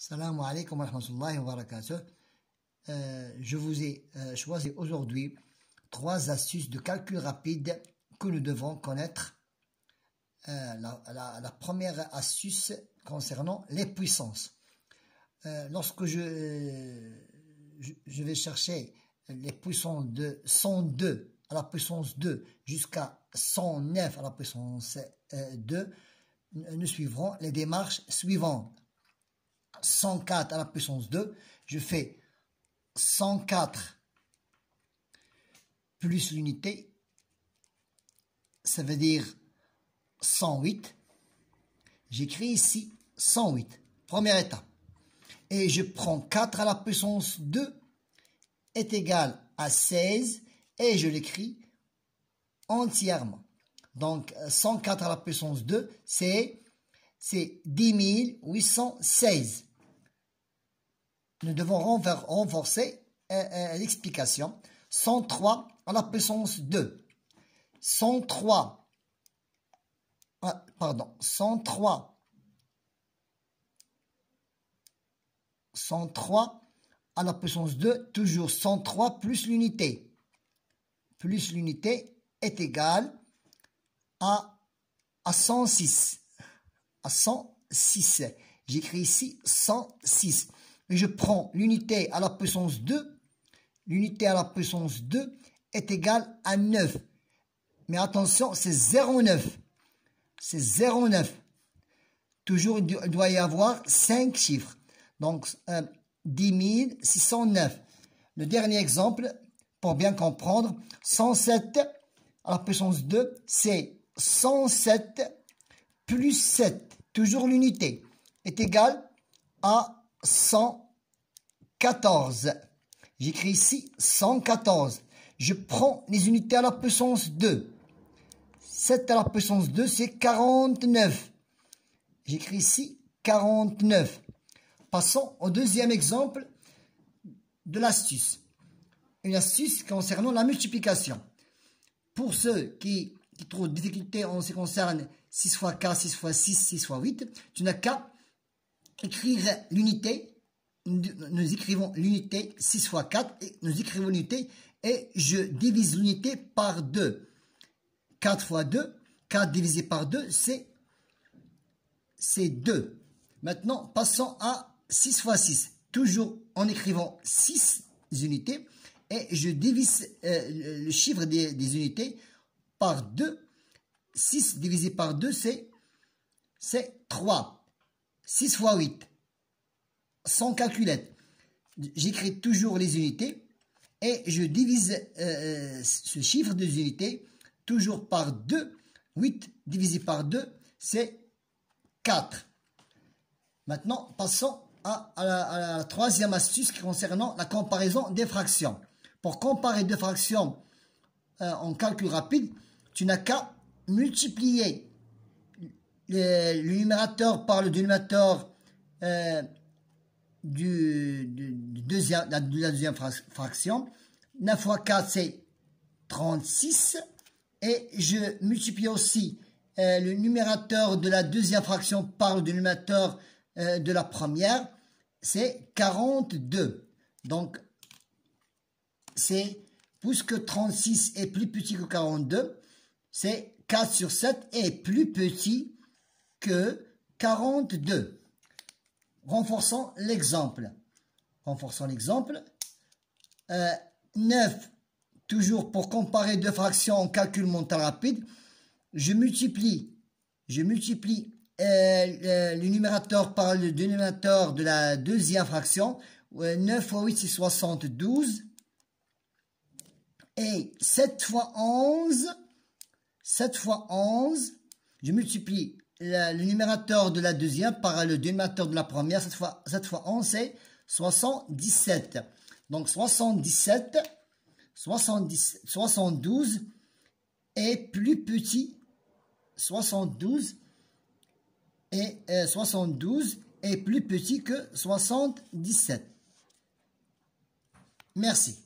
Salam alaikum wa rahmatullahi wa barakatuh. Je vous ai choisi aujourd'hui 3 astuces de calcul rapide que nous devons connaître. La première astuce concernant les puissances. Lorsque je vais chercher les puissances de 102 à la puissance 2 jusqu'à 109 à la puissance 2, nous suivrons les démarches suivantes. 104 à la puissance 2, je fais 104 plus l'unité, ça veut dire 108. J'écris ici 108, première étape. Et je prends 4 à la puissance 2 est égal à 16 et je l'écris entièrement. Donc 104 à la puissance 2, c'est 10 816. Nous devons renforcer l'explication. 103 à la puissance 2. 103 à la puissance 2, toujours 103 plus l'unité. Plus l'unité est égale à 106. À 106. J'écris ici 106. Et je prends l'unité à la puissance 2. L'unité à la puissance 2 est égale à 9. Mais attention, c'est 0,9. C'est 0,9. Toujours, il doit y avoir 5 chiffres. Donc, 10 609. Le dernier exemple, pour bien comprendre, 107 à la puissance 2, c'est 107 plus 7. Toujours l'unité est égale à 114. J'écris ici 114. Je prends les unités à la puissance 2. 7 à la puissance 2, c'est 49. J'écris ici 49. Passons au deuxième exemple de l'astuce. Une astuce concernant la multiplication. Pour ceux qui trouvent de difficulté en ce qui concerne 6 fois 4, 6 fois 6, 6 fois 8, tu n'as qu'à écrire l'unité. Nous écrivons l'unité 6 fois 4 et nous écrivons l'unité et je divise l'unité par 2. 4 fois 2, 4 divisé par 2, c'est 2. Maintenant, passons à 6 fois 6. Toujours en écrivant 6 unités et je divise le chiffre des unités par 2. 6 divisé par 2, c'est 3. 6 fois 8, sans calculette. J'écris toujours les unités et je divise ce chiffre des unités toujours par 2. 8 divisé par 2, c'est 4. Maintenant, passons à la troisième astuce concernant la comparaison des fractions. Pour comparer deux fractions en calcul rapide, tu n'as qu'à multiplier le numérateur par le dénominateur de la deuxième fraction. 9 fois 4, c'est 36. Et je multiplie aussi le numérateur de la deuxième fraction par le dénominateur de la première. C'est 42. Donc, puisque 36 est plus petit que 42, c'est 4 sur 7 est plus petit que 42. Renforçons l'exemple. 9, toujours pour comparer deux fractions en calcul mental rapide, je multiplie le numérateur par le dénominateur de la deuxième fraction. 9 fois 8, c'est 72. Et 7 fois 11, je multiplie le numérateur de la deuxième par le dénominateur de la première. 7 fois 11, c'est 77. Donc 72 est plus petit. 72 est plus petit que 77. Merci.